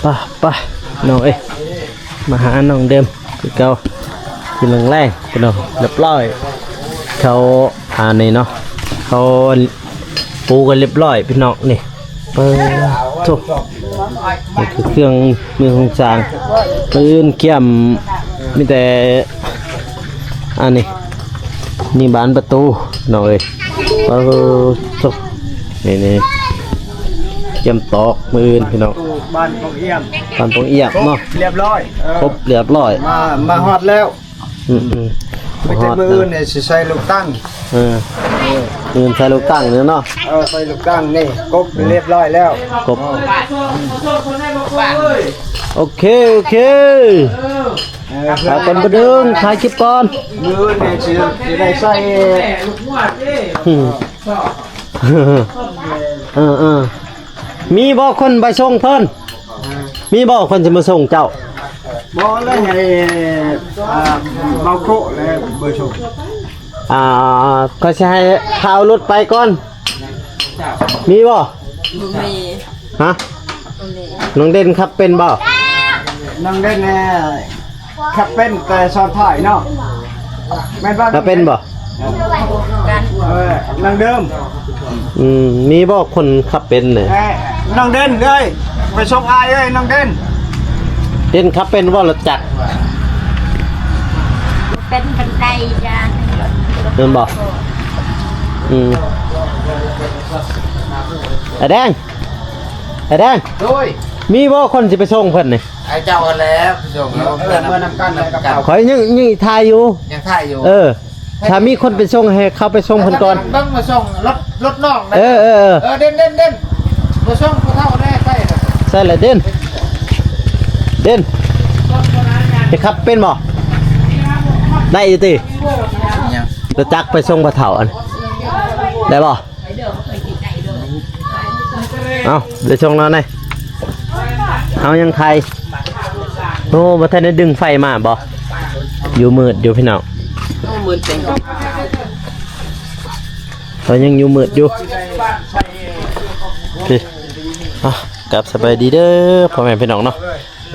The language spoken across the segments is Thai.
ป่ะน้องเอ้ยมาหาน้องเดิมคือเก่ากินแรงๆพี่น้องเรียบร้อยเขานี่เนาะเขาปูกันเรียบร้อยพี่น้องนี่เปิดทุกนี่คือเครื่องมือของจางปืนเกี่ยมมีแต่นี่บานประตูน้องเอ้ยเปิดทุกนี่เกี่ยมตอกมือพี่น้องบ้านปงเอี่ยมเนาะเรียบร้อยครบเรียบร้อยมาฮอดแล้วไม่ใช่มืออื่นเนี่ยใส่ลูกตั้งมือใส่ลูกตั้งเนาะใส่ลูกตั้งนี่ครบเรียบร้อยแล้วครบโอเคเอาคนมาดึงถ่ายคลิปก่อนมือเนี่ยจะได้ใส่มีบ่คนไปส่งเพิ่นมีบ่คนจะมาส่งเจ้าบ่เลยให้เบาโคเลยเบอร์ชมก็ใช้ข่าวรถไปก่อนมีบ่มีฮะน้องเด่นครับเป็นบ่น้องเด่นเนี่ยขับเป็นแต่ซ้อนถ่ายเนาะแม่นบ่เป็นบ่น้องเดิมมีบ่คนขับเป็นเนี่ยน้องเด่นเลยไปส่งอายเลยน้องเด่นขับเป็นว่ารถจักรเป็นบันไดจ้ะเดินบ่ไอ้แดงด้วยมีบ่คนสิไปส่งเพิ่นนี่ไอ้เจ้ากันแล้วส่งแล้วเพื่อนนำกันแล้วกับขอยยังถ่ายอยู่ยังถ่ายอยู่ถ้ามีคนไปส่งให้เขาไปส่งเพิ่นก่อนต้องมาส่งรถนอกเด่นมาส่งผู้เฒ่าได้ใช่แหละเด่นจะขับเป็นบ่ได้อยู่ติจะจักไปส่งผู้เฒ่าอันได้บ่เอาเดี๋ยวส่งแล้วไงเอายังไทยโอ้มาทันได้ดึงไฟมาบ่อยู่มืดอยู่พี่น้องมืดเป็นตอนยังอยู่มืดอยู่พี่กลับสบายดีเด้อพ่อแม่พี่น้องเนาะ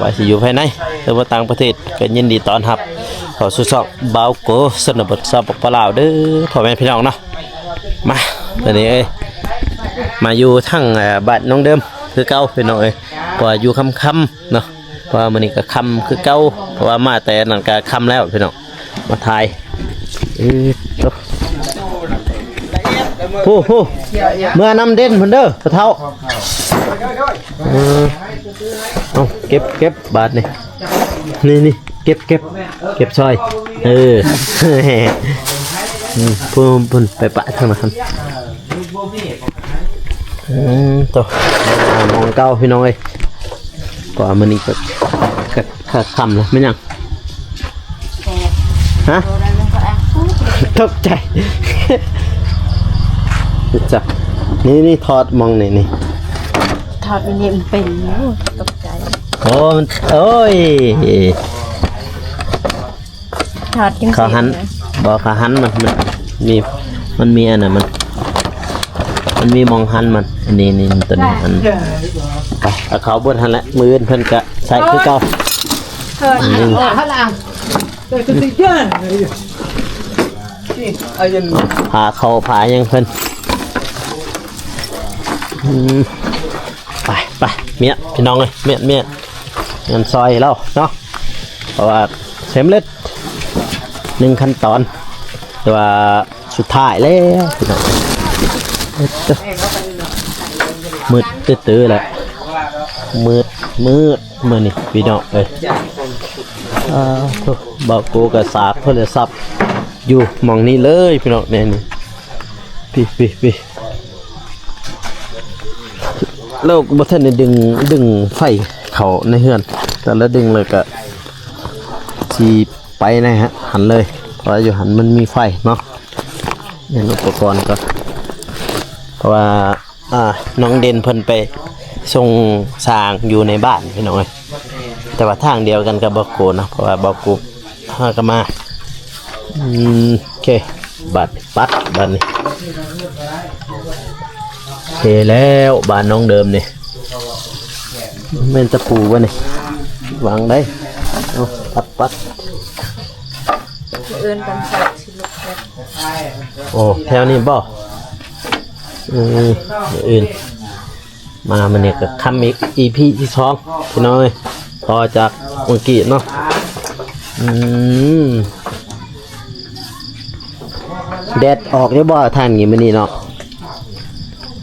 ว่าสิอยู่ภายในหรือว่าต่างประเทศก็ยินดีต้อนรับขอสุสอกเบาโกสนบทซาปกปลาวเด้อพ่อแม่พี่น้องเนาะมาวันนี้มาอยู่ทั้งบ้านน้องเดิมคือเก่าพี่น้องเพราะอยู่ค่ำๆเนาะเพราะมื้อนี้ก็ค่ำคือเก่าเพราะว่ามาแต่นั่นก็ค่ำแล้วพี่น้องมาถ่ายผู้เมื่อนำเด่นเพิ่นเด้อเฒ่าเอาเก็บบาทนี่เก็บซอยพุ่นไปปะทางนั้นตัวมองเก้าพี่น้องกว่ามันนี่ก็คำแล้วไม่ยังฮะตกใจจ้ะนี่ทอดมองนี่ถอดเป็นเนี่ยเป็นตกใจโอ้ยถอดจริงขาหันบอกขาหันมันมีอันน่ะมันมีมองหันมันอันนี้ตัวนี้อันไปเอาเขาบนหันละมือเพิ่นกะใส่คือเก่าผายังเพิ่นไปเมียพี่น้องเลยเมียเงินซอยเราเนาะเพราะว่าเสร็จเล็ด1ขั้นตอนแต่ว่าสุดท้ายแล้วพี่น้องมืดตื้อแหละมืดมื้อนี้พี่น้องบ่าวกูก็สากโทรศัพท์อยู่หม่องนี้เลยพี่น้องนี่พี่แล้วบ่ทันได้ดึงไฟเข้าในเฮือนแต่ละดึงเลยก็สิไปนะฮะหันเลยเพราะอยู่หันมันมีไฟเนาะนี่อุปกรณ์ก็เพราะว่าน้องเด่นเพิ่นไปส่งสร้างอยู่ในบ้านพี่น้องแต่ว่าทางเดียวกันกับบ่โกนะเพราะว่าบ่โกหาก็มาโอเคบัดนี้โอเคแล้วบ้านน้องเดิมนี่ แม่นตะปูวะนี่วางได้เอาปัด เอิ้นกันใส่สิลูกแซ่บ โอ้แถวนี้บ่อื่นมามันเนี่ยก็คำอีก EP ที่สองพี่น้อยต่อจากเมื่อกี้เนาะแดดออกอยู่บ่ทานงี้มื้อนี้เนาะ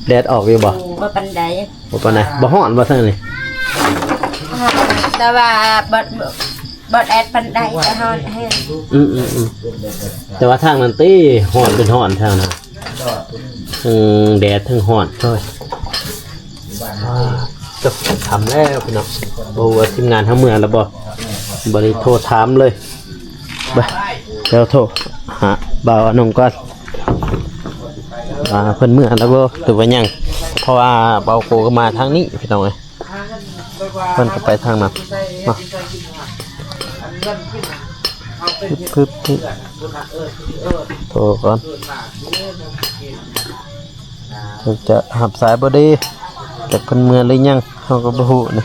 แดดออกอยู่บ่ บ่ปานใด บ่ปานใดบ่ฮ้อนบ่ซั่นนี่ แต่ว่าบ่แอดปานใดก็ฮอดแฮง แต่ว่าทางนั้นติฮ้อนเป็นฮ้อนทางนั้นแดดทั้งฮ้อนช่วยจบทำแล้วพี่น้องบ่ว่าทีมงานทั้งเมืองแล้วบ่ได้โทรถามเลยไปเดี๋ยวโทรหาบ่าวอนงก่อนเพิ่นเมื่อแล้วบ่หรือว่ายังเพราะว่าเบาโกก็มาทางนี้พี่น้องเอ้ยเพิ่นก็ไปทางนั้นเนาะปึ๊บโทรก่อนเพิ่นจะหับสายบ่ดีจากเพิ่นเมื่อหรือยังเฮาก็บ่ฮู้นี่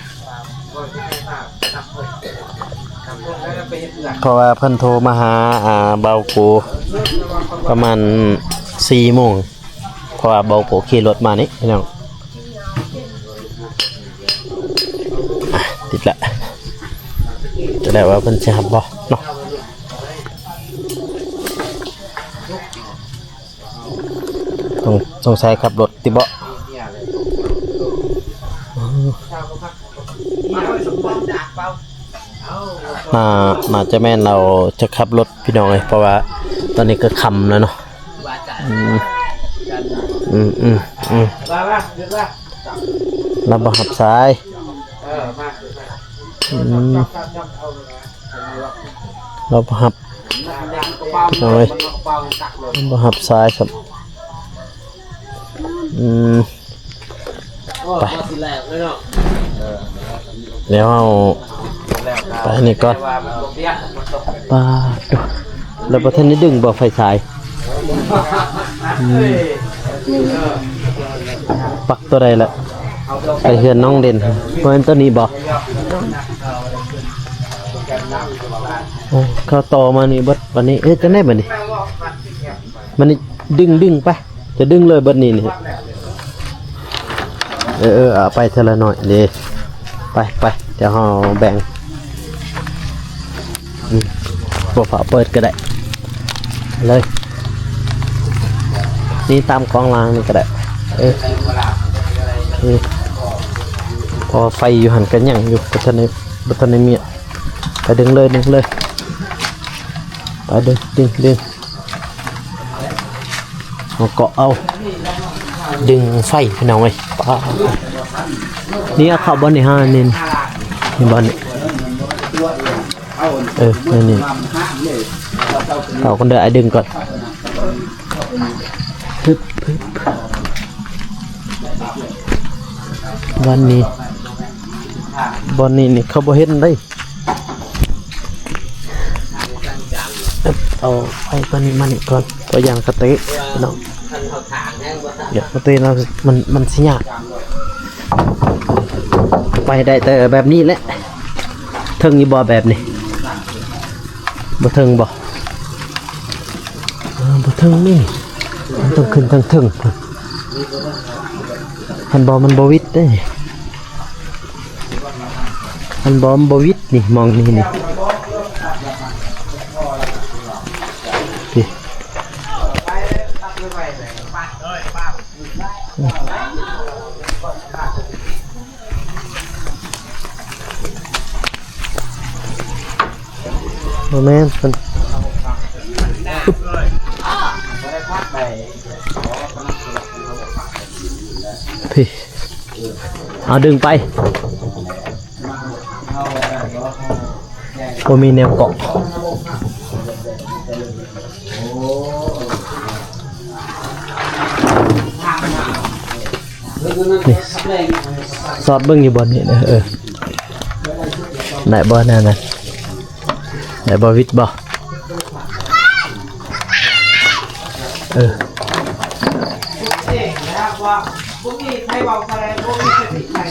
เพราะว่าเพิ่นโทรมาหาเบาโกประมาณ4 โมงเพราะว่าเบาโกขี่รถมานี่พี่น้องติดละจะได้ว่าเพิ่นสิหับบ่เนาะสงสัยขับรถติบ่น่าจะแม่นเราจะขับรถพี่น้องเลยเพราะว่าตอนนี้ก็ค่ำแล้วเนาะเราบ่หับสายเราบ่หับพี่น้องเลยเราบ่หับสายครับไปเดี๋ยวเอาไปนี่ก่อนปาดแล้วประเทศนี้ดึงบ่ไฟฉายปักตัวใดละไปเฮือนน้องเด่นเพราะฉะนั้นตัวนี้บ่เข้าต่อมานี่เบิดวันนี้จะได้บ่นี่มันนี่ดึงไปจะดึงเลยเบิดนี่เอาไปเท่าละหน่อยดิไปเดี๋ยวเราแบ่งบ่ฝาเปิดก็ได้เลยนี่ตามกองรางนี่ก็ได้พอไฟอยู่หันกันยังอยู่บัตรในเมียไปดึงเลยไปดึงเอาเกาะเอาดึงไฟพี่น้องไว้นี่เอาเข้าบอลในห้านี่บอลนี่นี่เอาคนเดียวไอ้ดึงก่อนบอลนี่นี่เขาบ่เห็นได้เอาไอ้ตัวนี้มานี่ก่อนตัวอย่างสเต๊ะน้องเดี๋ยวสเต๊ะเรามันสิยากไปได้แต่แบบนี้แหละถึงนี่บ่แบบนี้บ่ถึงบ่ถึงนี่มันต้องขึ้นทางถึงมันบ่วิดเด้มันบ่วิดนี่มองนี่พี่โอ้แม่นมันพี่เอาดึงไปโอ้มีแนวเกาะนี่สอดเบิ้งอยู่บนนี่นะไหนบ่นั่นนะไหนบ่วิทย์บ่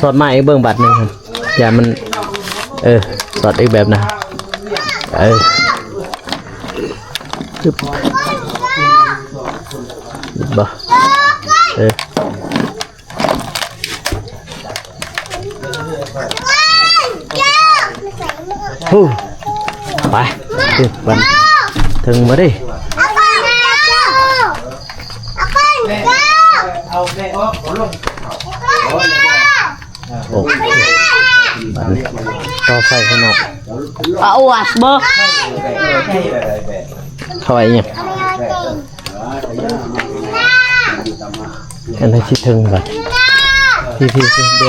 สอดไม้เบิ้งบัตรหนึ่งครับ อย่ามันสอดอีกแบบนะปึ๊บบ่ไปวันถึงมาดิโอเคต่อไฟข้างนอกเอาอ่ะเบอร์ เข้าไปยังอันนี้ชิดถึงก่อนพี่เ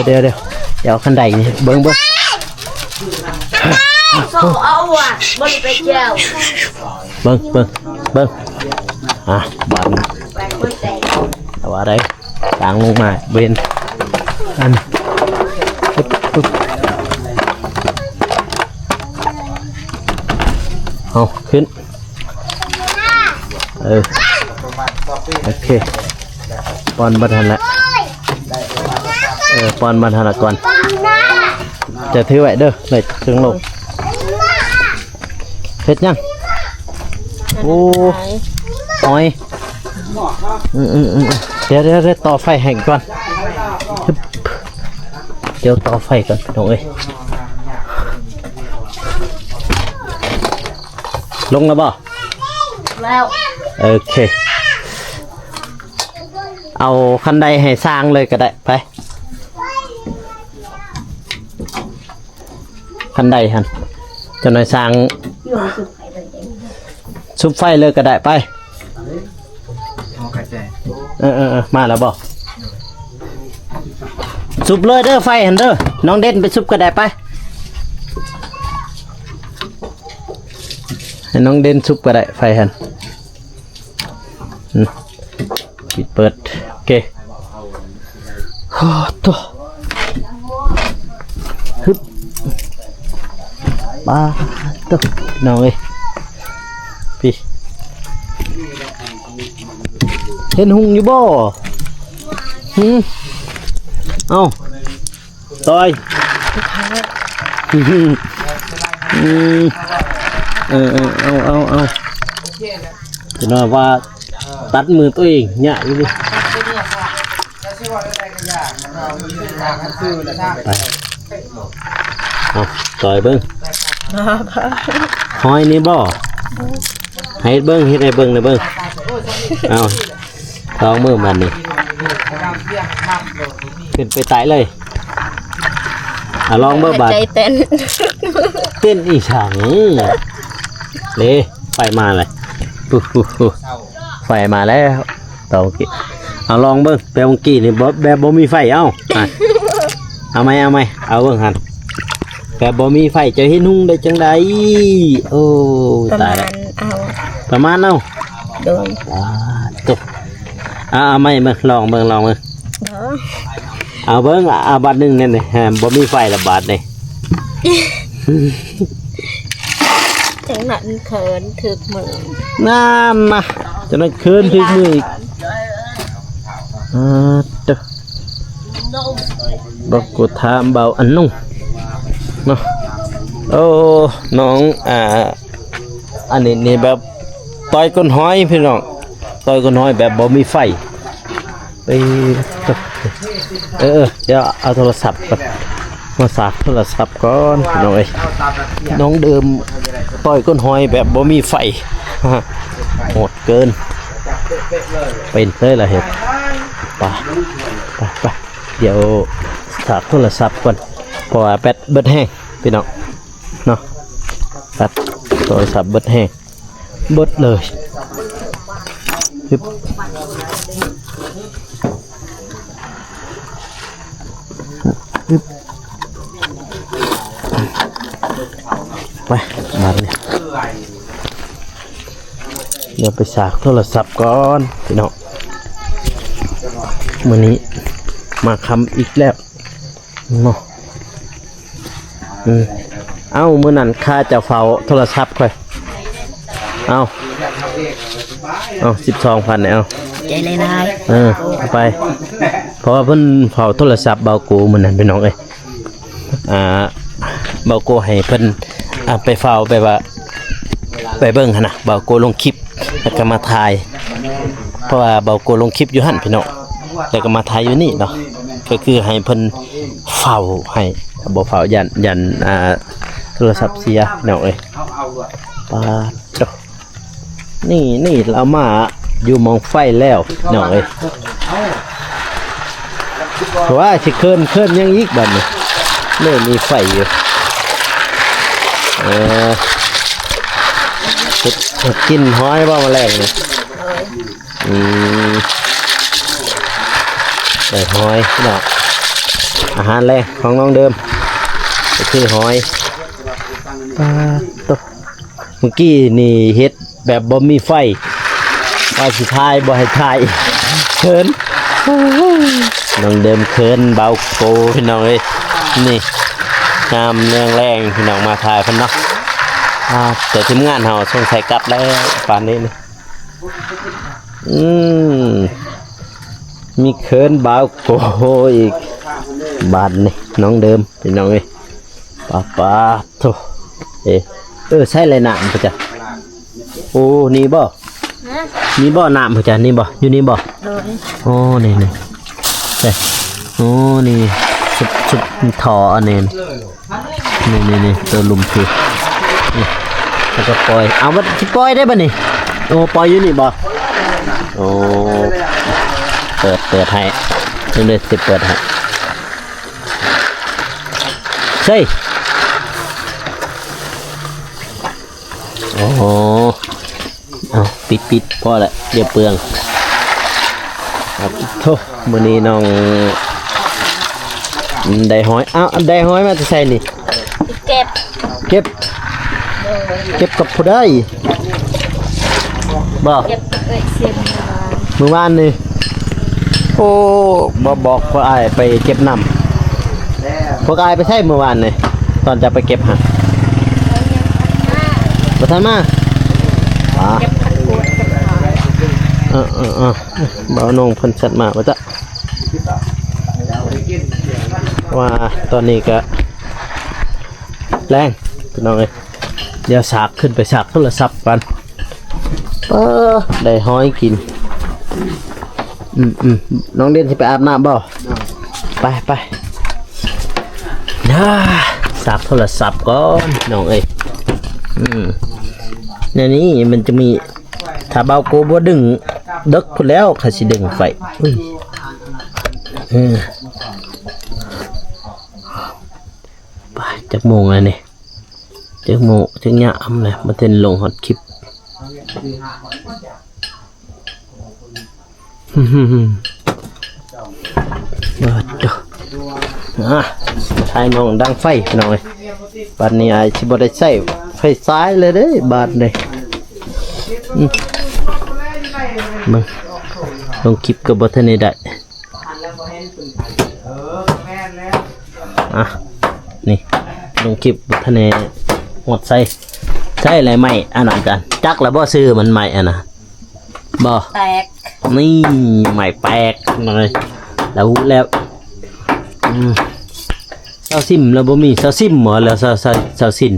ดี๋ยวขั้นใดนี่เบิ้งเอาอ่ะบริไปเจ้าเบิ้งบ้านเอาอะไรต่างลงมาเบนอันปึ๊บเอาขึ้นโอเคปอนบัทันละปอนบัทันละก่อนจะถือไว้เด้อเลยถึงลงเฮ็ดยังโอ้ยเดี๋ยวต่อไฟแห้งก่อนเดี๋ยวต่อไฟก่อนน้องเอ้ยลงแล้วบ่แล้วโอเคเอาคันใดให้สร้างเลยก็ได้ไปคันใดฮันจะหน่อยสร้างซุปไฟเลยก็ได้ไปมาแล้วบ่ซุปเลยเด้อไฟฮันเด้อน้องเด่นไปซุปก็ได้ไปให้น้องเด่นซุปก็ได้ไฟฮันปิดเปิดโอเคโอ้ตัวฮึบบ้าตัวน้องเอ้ยพี่เห็นหุงอยู่บ่เอาต่อยเอาจะnóiว่าตัดมือตัวเองเนี่ยอยู่ดิไปเอาต่อยเบิ้งหอยนี่บ่ให้เบิ้งเฮ็ดให้เบิ้งเลยเบิ้งเอาลองมือมันนี่ขึ้นไปไต่เลยลองเบิ้งบาดใจเต้นอีฉังเลยไฟมาเลยไฟมาแล้วต่อกี้เอาลองเบิ้งแบบเมื่อกี้นี่แบบบ่มีไฟเอาไหมเอาเบิ้งหันแบบบ่มีไฟจะเห็นหุ่งได้จังไดโอ้ตายแล้วประมาณเอาโดนตกเอาไหมเบิ้งลองเบิ้งเอาเบิ้งเอาบาทนึงนี่นี่บ่มีไฟละบาทนี่จังนั้นเขินถึกมือน้ำมาจะนั่นเขินถึกมืออีกบอกกูถามเบาอันนุ่งเนาะโอ้น้องอันนี้แบบต่อยก้นห้อยพี่น้องต่อยก้นห้อยแบบบ่มีไฟไปเดี๋ยวเอาโทรศัพท์ก่อนมาสากโทรศัพท์ก่อนน้องน้องเดิมต่อยก้นห้อยแบบบ่มีไฟโหดเกินเป็นเลยล่ะเห็ดไปเดี๋ยวสากโทรศัพท์ก่อนเพราะว่าแบตเบิดแห้งพี่น้องเนาะแบตโทรศัพท์เบิดแห้งเบิดเลยไปมาเนี่ยเดี๋ยวไปสากโทรศัพท์ก่อนพี่น้องมื้อนี้มาคำอีกแล้วเนาะเอามื้อนั้นค่าจะเฝ้าโทรศัพท์ค่อยเอา 12,000เนี่ยเอาใจเลยนายเอาไปเพราะว่าเพิ่นเฝ้าโทรศัพท์เบากูมื้อนั้นพี่น้องเอ้ย เบาโกให้เพิ่นไปเฝ้าไปว่าไปเบิ่งหั่นน่ะเบาโกลงคลิปแล้วก็มาถ่าย เพราะว่าเบาโกลงคลิปอยู่หั่นพี่น้องแล้วก็มาถ่ายอยู่นี่เนาะก็คือให้เพิ่นเฝ้าให้บ่เฝ้ายันโทรศัพท์เสียเนาะเอ้ยปาดโตนี่เรามาอยู่มองไฟแล้วเนาะเอ้ยเพราะว่าสิเคินยังอีกบัดนี้ไม่มีไฟอยู่กินห้อยบ่มาแรงนี่ได้ห้อยเนาะอาหารแรงของน้องเดิมก็คือห้อยตเมื่อกี้นี่เฮ็ดแบบบ่มีไฟว่าสิทายบ่ให้ทายเคินน้องเดิมเคินเบาโกพี่น้องเอ้ยนี่งามเนืองแรงพี่น้องมาทายเพิ่นเนาะแต่ทีมงานเฮาส่งใส่กลับแล้วปานนี้นี่มีเคินเบาโกอีกบาดนี่น้องเดิมพี่น้องเอ้ยป้าโธ่ใช่เลยน้ำพ่อจ้ะโอ้นี่บ่นี่บ่น้ำพ่อจ้ะนี่บ่อยู่นี่บ่โอ้นี่ใช่โอ้นี่ชุดท่ออันนี้นี่ตัวลุมคือนี่แล้วก็ปล่อยเอามาปล่อยได้ป่ะนี่โอ้ปล่อยอยู่นี่บ่โอ้เปิดให้นี่เลยสิเปิดให้ใช่โอ้เอาปิดพอละเดี๋ยวเปลืองโธ่มื้อนี้น้องได้หอยได้หอยมาจะใส่นี่เก็บกับผู้ได้บ่เก็บเสียมเมื่อวานนี่โอ้บอกพวกอ้ายไปเก็บน้ำพวกอ้ายไปใช่เมื่อวานนี่ตอนจะไปเก็บฮะบ่ทันมาเก็บขัดกูเก็บหอยบ่น้องเพิ่นสัตว์มาบ่จ๊ะว่าตอนนี้ก็แรงพี่น้องเอ้ยเดี๋ยวสากขึ้นไปสากโทรศัพท์กันได้ห้อยกินน้องเด่นที่ไปอาบน้ำบ่ไปสากโทรศัพท์ก่อนน้องเอ้ยในนี้มันจะมีถ้าเบาโกบ่ดึงดึกพุ่นแล้วเขาสิดึงไฟไปจักโมงแล้วนี่จักโมงจักยามเลยมาเต้นลงฮอตคลิปทายน้องดังไฟหน่อยบาดนี้ไอ้ชิบได้ใส่ไฟซ้ายเลยเด้บาดเลยมึงลงคลิปกับบัตรนี้ได้นี่ลงคลิปบัตรนี้หมดใส่อะไรใหม่อันนั้นกันจักแล้วบ่ซื้อมันใหม่อันน่ะบ่แปลกนี่ใหม่แปลกเลยแล้วเซาซิมแล้วบ่มีเซาซิมหมอแล้วเซาซิม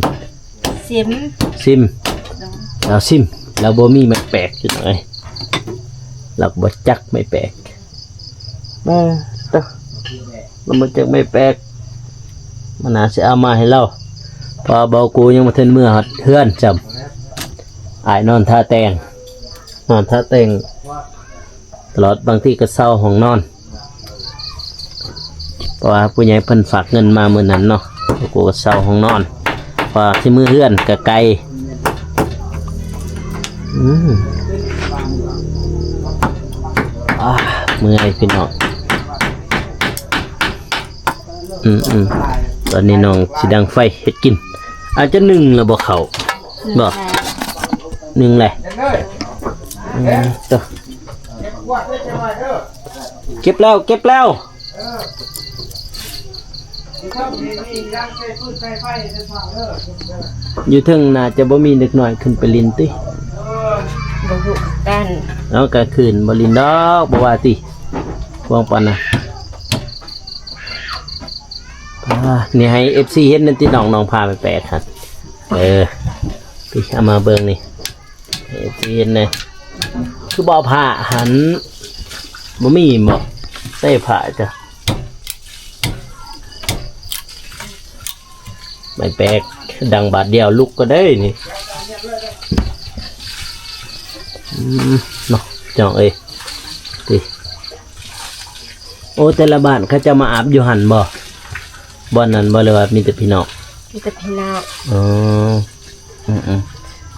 แล้วซิมแล้วบ่มีไม่แปลกจังได๋แล้วบ่จักไม่แปลกมาตะแล้วมันจักไม่แปลกมันน่าสิเอามาให้เราพอเบากูยังบ่ทันเมื่อเฮือนจำอ้ายนอนท่าแต่งตลอดบางทีก็เศร้าห้องนอนเพราะว่าผู้ใหญ่เพิ่นฝากเงินมามื้อนั้นเนาะกูก็เศร้าห้องนอนเพราะที่มือเฮือนก็ไกลเมื่อยพี่น้องตอนนี้น้องสิดังไฟเฮ็ดกินอาจจะนึ่งแล้วบ่เข้าบ่นึ่งแหละตัวเก็บแล้วอยู่ถึงน่าจะบ่มีเด็กน้อยขึ้นไปลินติบ่ฮู้กันแล้วก็ขึ้นบ่ลินดอกบ่ว่าติพวงปานน่ะ นี่ให้ FC เห็นนั่นที่น้องพาไปแปลกครับพี่เอามาเบิ่งนี่ให้ FC เห็นเลยคือบ่ผ้าหันบ่มีบ่ใส่ผ้าจ้ะไม่แปลกดังบาทเดียวลุกก็ได้นี่เนาะจ้องเอ้ยดิโอ้แต่ละบ้านเขาจะมาอาบอยู่หันบ่อนนั้นบ่เลยว่ามีแต่พี่น้อง มีแต่พี่น้อง อ๋อ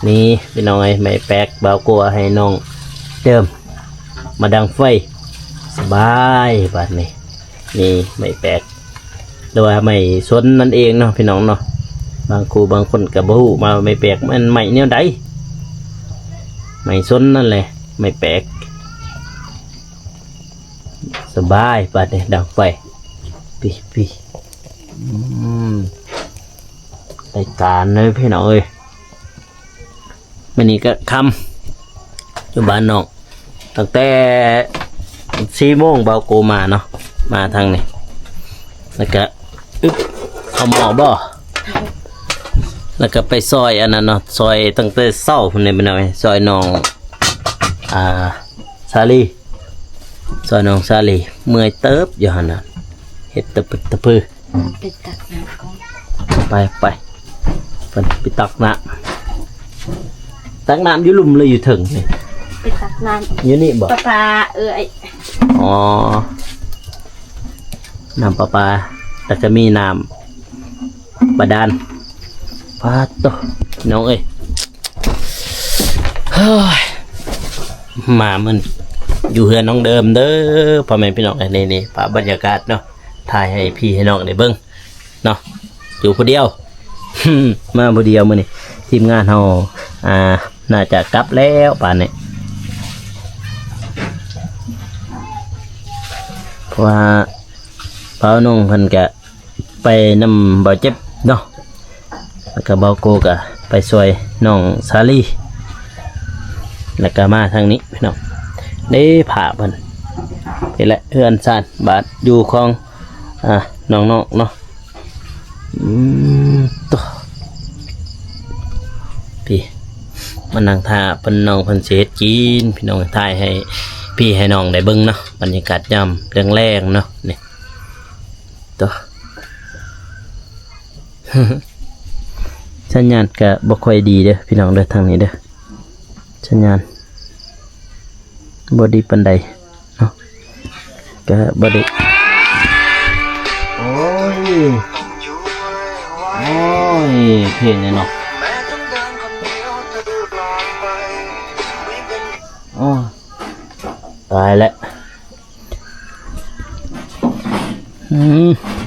นี่พี่น้องไอ้ไม่แปลกบ่าวกลัวให้น้องเติมมาดังไฟสบายบาดนี้นี่ไม่แปลกหรือว่าไม่สนนั่นเองเนาะพี่น้องเนาะบางครูบางคนกับบ่ฮู้มาไม่แปลกมันไม่แนวใดไม่สนนั่นแหละไม่แปลกสบายบาดนี้ดังไฟพี่รายการเลยพี่น้องเอ้ยวันนี้ก็คำอยู่บ้านน้องตั้งแต่4 โมงเบาโกมาเนาะมาทางนี้แล้วก็เอาหมอบ่แล้วก็ไปซอยอันนั้นเนาะซอยตั้งแต่เช้าพุ่นนี่เป็นไงซอยน้องซาลีซอยน้องซาลีเมื่อยเติบอยู่หั่นน่ะเฮ็ดตะปึดตะพือ ไปตักน้ำก่อน ไปเพิ่นไปตักน้ำอยู่ลุ่มเลยอยู่ถึงนี่ ไปตักน้ำ อยู่นี่บ่ ปลาอ๋อน้ำประปาแต่ก็มีน้ำบาดาลปาโตน้องเอ้ยเฮ้ยมามันอยู่เฮือนน้องเดิมเด้อพ่อแม่พี่น้องไอ้นี่ภาพบรรยากาศเนาะถ่ายให้พี่ให้น้องได้เบิ่งเนาะอยู่คนเดียว มาคนเดียวมื้อนี้ทีมงานเฮาน่าจะกลับแล้วป่านนี้เพราะว่าเป้าน้องเพิ่นก็ไปนำบ่เจ็บเนาะแล้วก็บ่โกก็ไปช่วยน้องซาลีแล้วก็มาทางนี้พี่น้องได้ผ่าเพิ่นนี่แหละเฮือนซ่านบาดอยู่ของน้องๆเนาะตัวพี่มานั่งท่าเพิ่นน้องเพิ่นสิเฮ็ดกินพี่น้องถ่ายให้พี่ให้น้องได้เบิ่งเนาะบรรยากาศยามแรงๆเนาะนี่ตัว สัญญาณก็บ่ค่อยดีเด้อพี่น้องเด้อทางนี้เด้อสัญญาณบ่ดีปานใดเนาะก็บ่ได้โอ้ยเพลงเนี่ยเนาะโอ้ตายแล้ว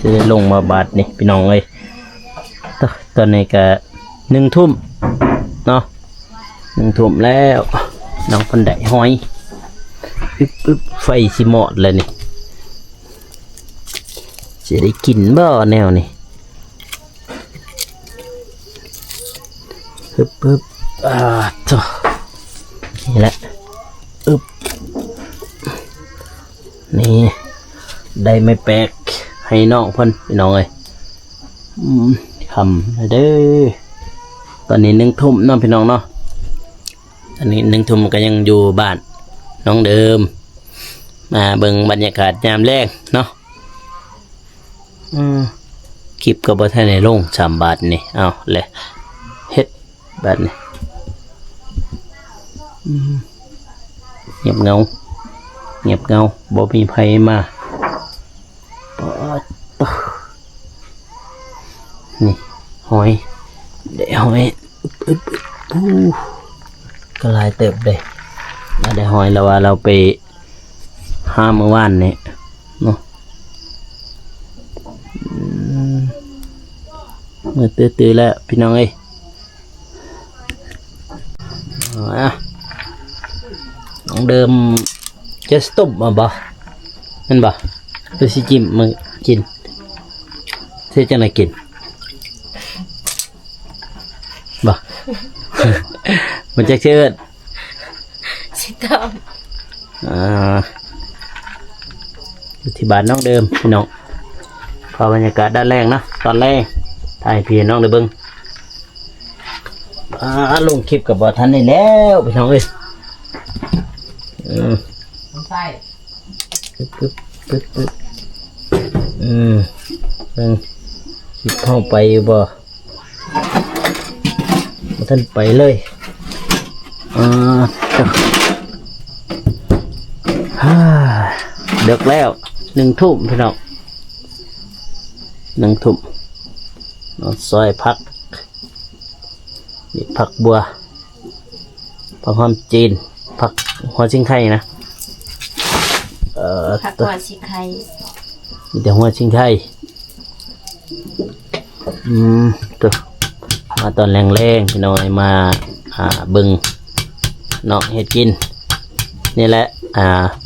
จะได้ลงมาบาดนี่พี่น้องเอ้ยตอนนี้ก็1 ทุ่มเนาะ1 ทุ่มแล้วน้องเพิ่นได้หอยอึบไฟสิหมดเลยนี่จะได้กินบ่แนวนี่อึบจ้ะนี่แหละนี่ได้ไม่แปลกให้น้องเพิ่นพี่น้องเอ้ยคำเด้อตอนนี้1 ทุ่มน้องพี่น้องเนาะตอนนี้1 ทุ่มก็ยังอยู่บ้านน้องเดิมมาเบิ่งบรรยากาศยามแรกเนาะคลิปก็บ่ทันได้ลง3 บาทนี่เอาเลยเฮ็ดบาทนี่เงียบเงาบ่มีไผมานี่หอยได้หอยก็หลายเติบเลยมาได้หอยแล้วว่าเราไปห้าเมื่อวานนี่เนาะเมื่อตื่นแล้วพี่น้องเอ้ยน้องเดิมจะสตุบมาบ่นั่นบ่ดูสิจิ้มมากินเสียจังไหนกินบ่ มันจะเชื่อสิต้มอยู่ที่บ้านน้องเดิมพี่น้อง พอบรรยากาศด้านแรกนะตอนแรกถ่ายพี่น้องได้เบิ่งลงคลิปกับบ่ทันได้แล้วพี่น้องเอ้ยใส่ ปึ๊บสิเข้าไปบ่ท่านไปเลยเด็กแล้ว1 ทุ่มพี่น้อง1 ทุ่มเราซอยผักนี่ผักบัวผักหอมจีนผักหัวชิงไข่นะผักหัวสิไข่ มีแต่หัวชิงไข่ตัวมาตอนแรงๆพี่น้องมาเบิ่งน้องเฮ็ดกินนี่แหละ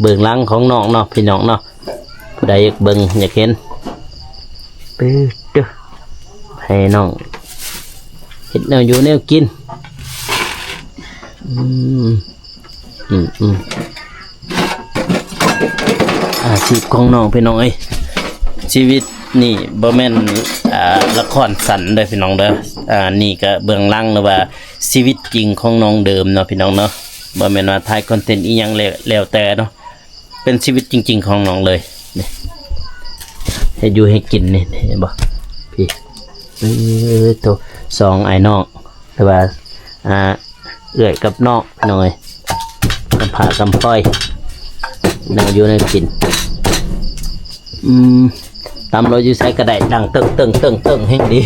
เบื้องหลังของน้องเนาะพี่น้องเนาะผู้ใดอยากเบิ่งอยากเห็นปื้อให้น้องเฮ็ดแนวอยู่แนวกินอาชีพของน้องพี่น้องเอ้ยชีวิตนี่บ่แม่นละครสั้นเด้อพี่น้องเด้อนี่ก็เบื้องหลังหรือว่าชีวิตจริงของน้องเดิมเนาะพี่น้องเนาะบ่แม่นว่าถ่ายคอนเทนต์อีหยังแล้วแต่เนาะเป็นชีวิตจริงๆของน้องเลยนี่ให้อยู่ให้กินนี่เห็นบ่พี่ตัว2ไอ้น้องหรือว่าเอื้อยกับน้องพี่น้องเอ้ยกำพร้ากำพร้อยนั่งอยู่ในกินตามเราอยู่ใส่กระไดดังตึ้งให้ดี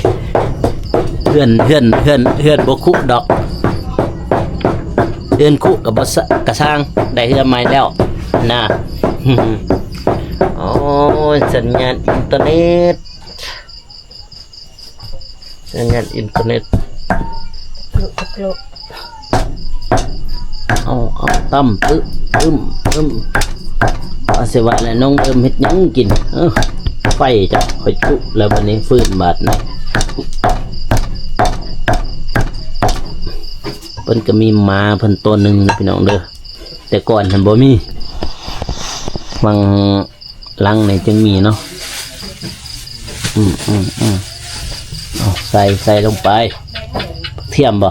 เพื่อนบ่คุดอกเดือนคุกับบ่กระช่างได้เฮือนใหม่แล้วนะโอ้สัญญาณอินเทอร์เน็ตลุกเอาตั้มอึเอาเสียว่าแล้วน้องเดิมเฮ็ดหยังกินไฟจะค่อยจุแล้ววันนี้ฟื้นบาดนะเพิ่นก็มีหมาเพิ่นตัวหนึ่งนะพี่น้องเด้อแต่ก่อนเพิ่นบ่มีวังหลังนี่จึงมีเนาะเอาใส่ลงไปเทียมบ่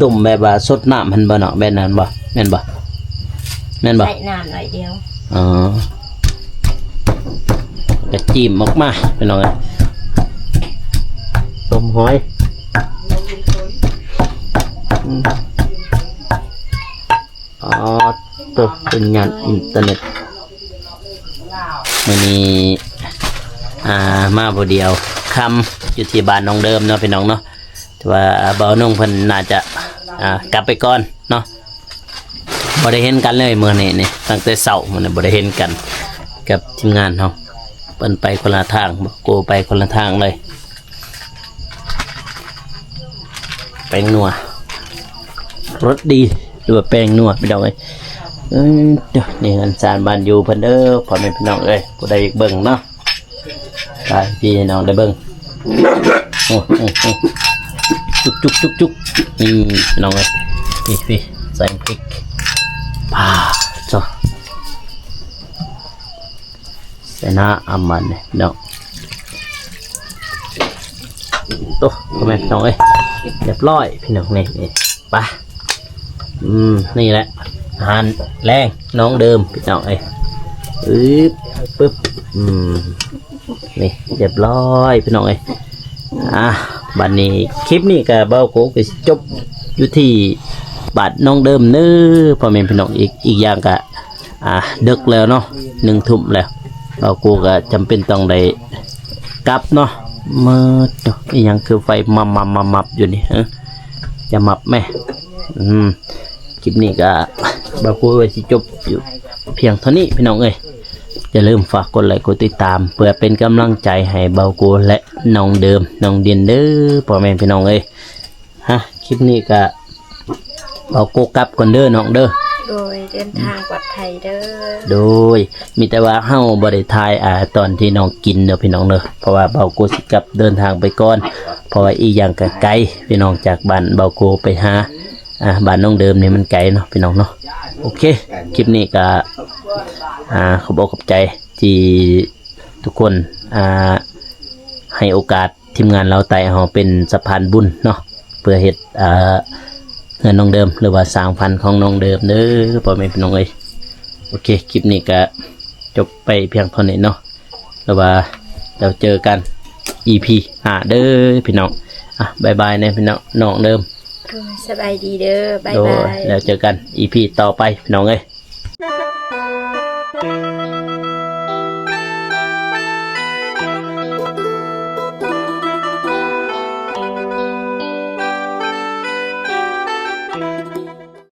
ตุ่มแบบว่าสดน้ำเพิ่นบ่เนาะแบบนั้นบ่แม่นบ่ใส่น้ำหน่อยเดียวกระจิ้มออกมาพี่น้องต้มหอยตัวเป็นงานอินเทอร์เน็ตมื้อนี้มาบ่เดียวคำอยู่ที่บ้านน้องเดิมเนาะพี่น้องเนาะแต่ว่าบ่าวน้องเพิ่นน่าจะกลับไปก่อนเนาะบ่ได้เห็นกันเลยมื้อนี้นี่ตั้งแต่เช้ามื้อนี้บ่ได้เห็นกันกับทีมงานเฮาเปิ้นไปคนละทางบ่โกไปคนละทางเลยแป้งนัวรสดีหรือว่าแป้งนัวพี่น้องเอ้ยเดี๋ยวนี่อันสารบ้านอยู่เพิ่นเด้อพ่อแม่พี่น้องเอ้ยผู้ใดอยากเบิ่งเนาะได้พี่น้องได้เบิ่งโอ้จุกนี่พี่น้องเอ้ยพี่ใส่พริกจ้ะใส่หน้าอามันเนี่ยพี่น้องตัวพ่อแม่พี่น้องเอ้ยเรียบร้อยพี่น้องนี่ไปนี่แหละอาหารแรงน้องเดิมพี่น้องเอ้ยปึ๊บนี่เรียบร้อยพี่น้องเอ้ยบัดนี้คลิปนี้กับเบาโกก็จบอยู่ที่บาดน้องเดิมเนื้อพ่อแม่พี่น้องอีกอย่างก็ดึกแล้วเนาะ1 ทุ่มแล้วเบาโกก็จำเป็นต้องได้กลับเนาะมืดอีหยังคือไฟมับอยู่นี่จะมับไหมคลิปนี้ก็บากูไว้สิจบอยู่เพียงเท่านี้พี่น้องเอ้ยอย่าลืมฝากกดไลค์กดติดตามเพื่อเป็นกำลังใจให้บากูและน้องเดิมน้องเดียนเด้อพ่อแม่พี่น้องเอ้ยคลิปนี้ก็บากูกลับก่อนเด้อน้องเด้อโดยเดินทางปลอดภัยเด้อโดยมีแต่ว่าเฮาบ่ได้ถ่ายตอนที่น้องกินเด้อพี่น้องเด้อเพราะว่าเบากูสิกลับเดินทางไปก่อนเพราะว่าอีกอย่างก็ไกลพี่น้องจากบ้านเบากูไปหา บ้านน้องเดิมนี่มันไกลเนาะพี่น้องเนาะโอเคคลิปนี้ก็ขอบอกขอบใจที่ทุกคนให้โอกาสทีมงานเราไต่เฮาเป็นสะพานบุญเนาะเพื่อเฮ็ดเงินน้องเดิมหรือว่าสร้างพันธุ์ของน้องเดิมเด้อพ่อแม่พี่น้องเอ้ยโอเคคลิปนี้ก็จบไปเพียงเท่านี้เนาะแล้วว่าเราเจอกัน EP 5เด้อพี่น้องบายบายนะพี่น้องน้องเดิม สบายดีเด้อบาย โด บาย แล้วเจอกัน EP ต่อไปพี่น้องเอ้ย